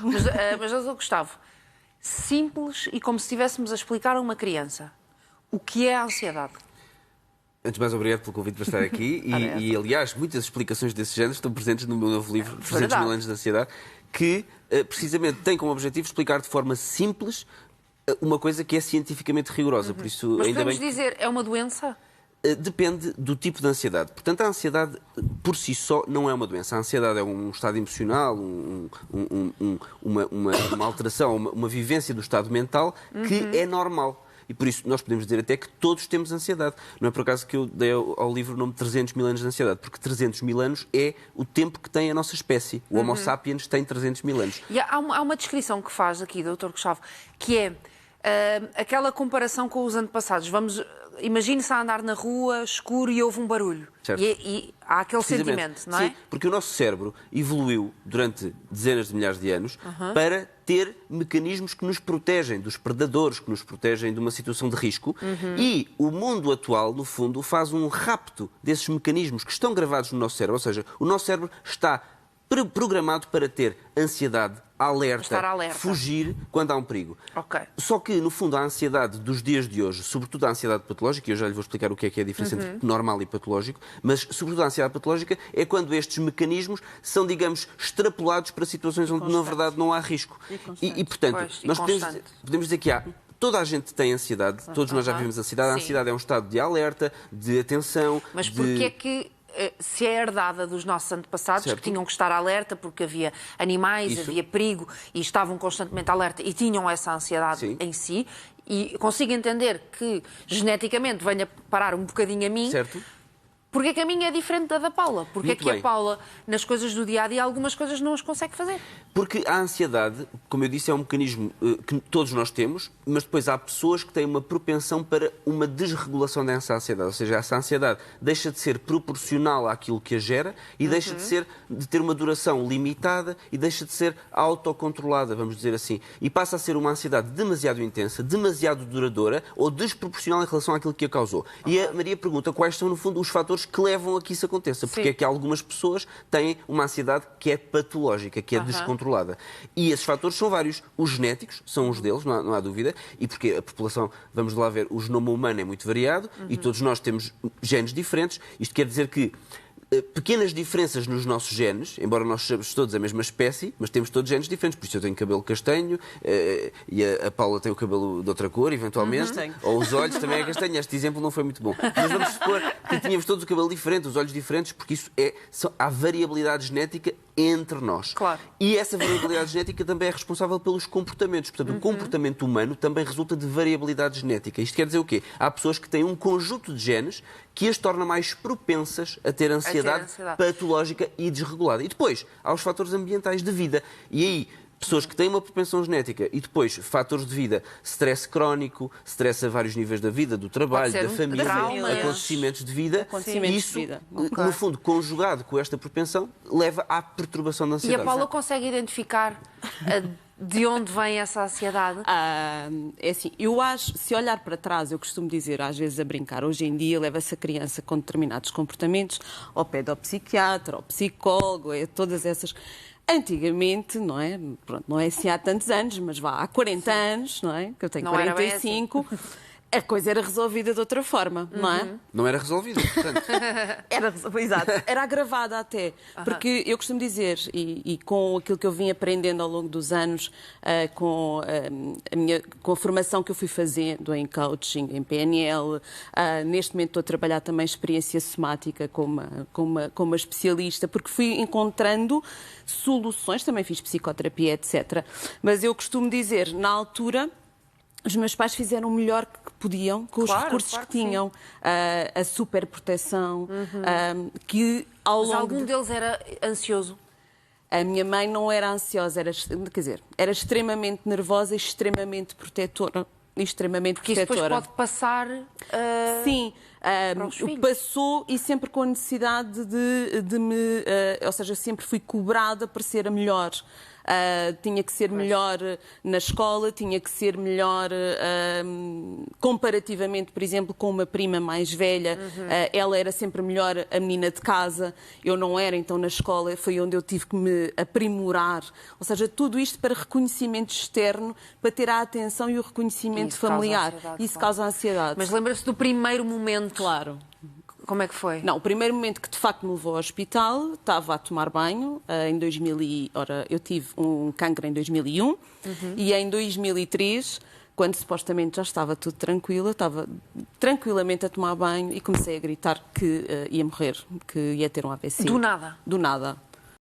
Mas doutor Gustavo, simples e como se estivéssemos a explicar a uma criança, o que é a ansiedade? Antes de mais, obrigado pelo convite para estar aqui. Aliás, muitas explicações desse género estão presentes no meu novo livro, 300 mil anos de ansiedade, que precisamente tem como objetivo explicar de forma simples uma coisa que é cientificamente rigorosa. Por isso, Mas ainda podemos bem dizer, é uma doença? Depende do tipo de ansiedade. Portanto, a ansiedade por si só não é uma doença. A ansiedade é um estado emocional, uma alteração, uma vivência do estado mental que é normal. E por isso nós podemos dizer até que todos temos ansiedade. Não é por acaso que eu dei ao livro o nome de 300 mil anos de ansiedade, porque 300 mil anos é o tempo que tem a nossa espécie. O Homo sapiens tem 300 mil anos. E há uma descrição que faz aqui, Dr. Gustavo, que é aquela comparação com os antepassados. Imagine-se a andar na rua, escuro e houve um barulho. E há aquele sentimento, não é? Sim, porque o nosso cérebro evoluiu durante dezenas de milhares de anos para ter mecanismos que nos protegem dos predadores, que nos protegem de uma situação de risco. E o mundo atual, no fundo, faz um rapto desses mecanismos que estão gravados no nosso cérebro. Ou seja, o nosso cérebro está programado para ter ansiedade, alerta, fugir quando há um perigo. Okay. Só que, no fundo, a ansiedade dos dias de hoje, sobretudo a ansiedade patológica, e eu já lhe vou explicar o que é a diferença entre normal e patológico, mas, sobretudo, a ansiedade patológica é quando estes mecanismos são, digamos, extrapolados para situações onde, na verdade, não há risco. E portanto, nós podemos dizer que há... Toda a gente tem ansiedade, todos nós já vivemos ansiedade. A ansiedade é um estado de alerta, de atenção... Mas porquê é que se é herdada dos nossos antepassados, que tinham que estar alerta porque havia animais, havia perigo e estavam constantemente alerta e tinham essa ansiedade em si, e consigo entender que geneticamente venha parar um bocadinho a mim. Certo. Porque é que a minha é diferente da Paula? Porque é que a Paula, nas coisas do dia-a-dia, algumas coisas não as consegue fazer? Porque a ansiedade, como eu disse, é um mecanismo que todos nós temos, mas depois há pessoas que têm uma propensão para uma desregulação dessa ansiedade. Ou seja, essa ansiedade deixa de ser proporcional àquilo que a gera e deixa de ter uma duração limitada e deixa de ser autocontrolada, vamos dizer assim. E passa a ser uma ansiedade demasiado intensa, demasiado duradoura ou desproporcional em relação àquilo que a causou. E a Maria pergunta quais são, no fundo, os fatores que levam a que isso aconteça. Porque é que algumas pessoas têm uma ansiedade que é patológica, que é descontrolada. E esses fatores são vários. Os genéticos são uns deles, não há dúvida, e porque a população, vamos lá ver, o genoma humano é muito variado e todos nós temos genes diferentes. Isto quer dizer que pequenas diferenças nos nossos genes, embora nós sejamos todos a mesma espécie, mas temos todos genes diferentes. Por isso eu tenho cabelo castanho e a Paula tem o cabelo de outra cor, eventualmente. Ou os olhos também é castanho. Este exemplo não foi muito bom. Mas vamos supor que tínhamos todos o cabelo diferente, os olhos diferentes, porque isso há variabilidade genética entre nós. Claro. E essa variabilidade genética também é responsável pelos comportamentos. Portanto, o comportamento humano também resulta de variabilidade genética. Isto quer dizer o quê? Há pessoas que têm um conjunto de genes que as torna mais propensas a ter ansiedade patológica e desregulada. E depois, há os fatores ambientais de vida. E aí, pessoas que têm uma propensão genética e depois fatores de vida, stress crónico, stress a vários níveis da vida, do trabalho, da família, acontecimentos de vida, isso, no fundo, conjugado com esta propensão, leva à perturbação da ansiedade. E a Paula consegue identificar de onde vem essa ansiedade? É assim, eu acho, se olhar para trás, eu costumo dizer, às vezes a brincar, hoje em dia leva-se a criança com determinados comportamentos ao pedopsiquiatra, ao psicólogo, todas essas... Antigamente, não é? Pronto, não é assim há tantos anos, mas há 40 anos, não é? Que eu tenho 45... A coisa era resolvida de outra forma, não é? Não era resolvida, portanto. Exato. Era agravada até. Porque eu costumo dizer, e com aquilo que eu vim aprendendo ao longo dos anos, com a formação que eu fui fazendo em coaching, em PNL, neste momento estou a trabalhar também experiência somática com uma especialista, porque fui encontrando soluções, também fiz psicoterapia, etc. Mas eu costumo dizer, na altura... Os meus pais fizeram o melhor que podiam com os recursos que tinham. A superproteção, que ao longo... Mas algum deles era ansioso? A minha mãe não era ansiosa, era extremamente nervosa e extremamente protetora. Porque isso depois pode passar Sim, para os filhos. Passou e sempre com a necessidade de me... ou seja, sempre fui cobrada para ser a melhor. tinha que ser melhor na escola, tinha que ser melhor comparativamente, por exemplo, com uma prima mais velha. Ela era sempre melhor a menina de casa, eu não era, então na escola foi onde eu tive que me aprimorar. Ou seja, tudo isto para reconhecimento externo, para ter a atenção e o reconhecimento familiar. Isso causa ansiedade. Mas lembra-se do primeiro momento? Claro. Como é que foi? Não, o primeiro momento que de facto me levou ao hospital, estava a tomar banho, em 2000 eu tive um cancro em 2001 e em 2003, quando supostamente já estava tudo tranquilo, estava tranquilamente a tomar banho e comecei a gritar que ia morrer, que ia ter um AVC. Do nada? Do nada.